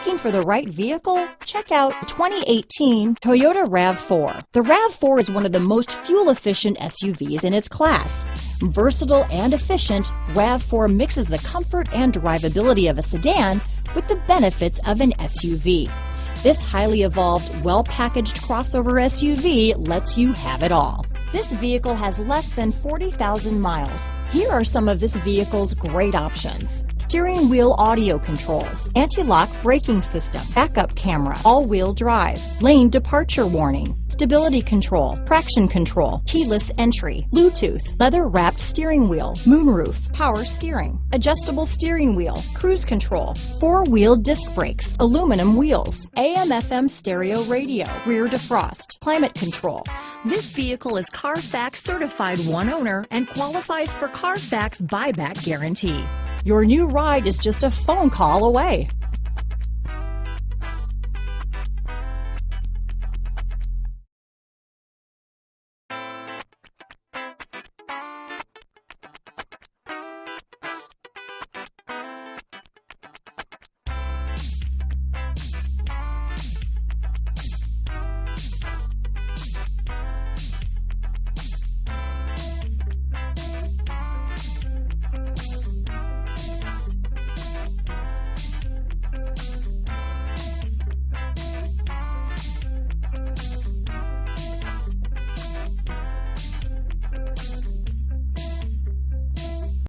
Looking for the right vehicle? Check out 2018 Toyota RAV4. The RAV4 is one of the most fuel-efficient SUVs in its class. Versatile and efficient, RAV4 mixes the comfort and drivability of a sedan with the benefits of an SUV. This highly evolved, well-packaged crossover SUV lets you have it all. This vehicle has less than 40,000 miles. Here are some of this vehicle's great options: steering wheel audio controls, anti-lock braking system, backup camera, all-wheel drive, lane departure warning, stability control, traction control, keyless entry, Bluetooth, leather-wrapped steering wheel, moonroof, power steering, adjustable steering wheel, cruise control, four-wheel disc brakes, aluminum wheels, AM/FM stereo radio, rear defrost, climate control. This vehicle is CARFAX certified one owner and qualifies for CARFAX buyback guarantee. Your new ride is just a phone call away.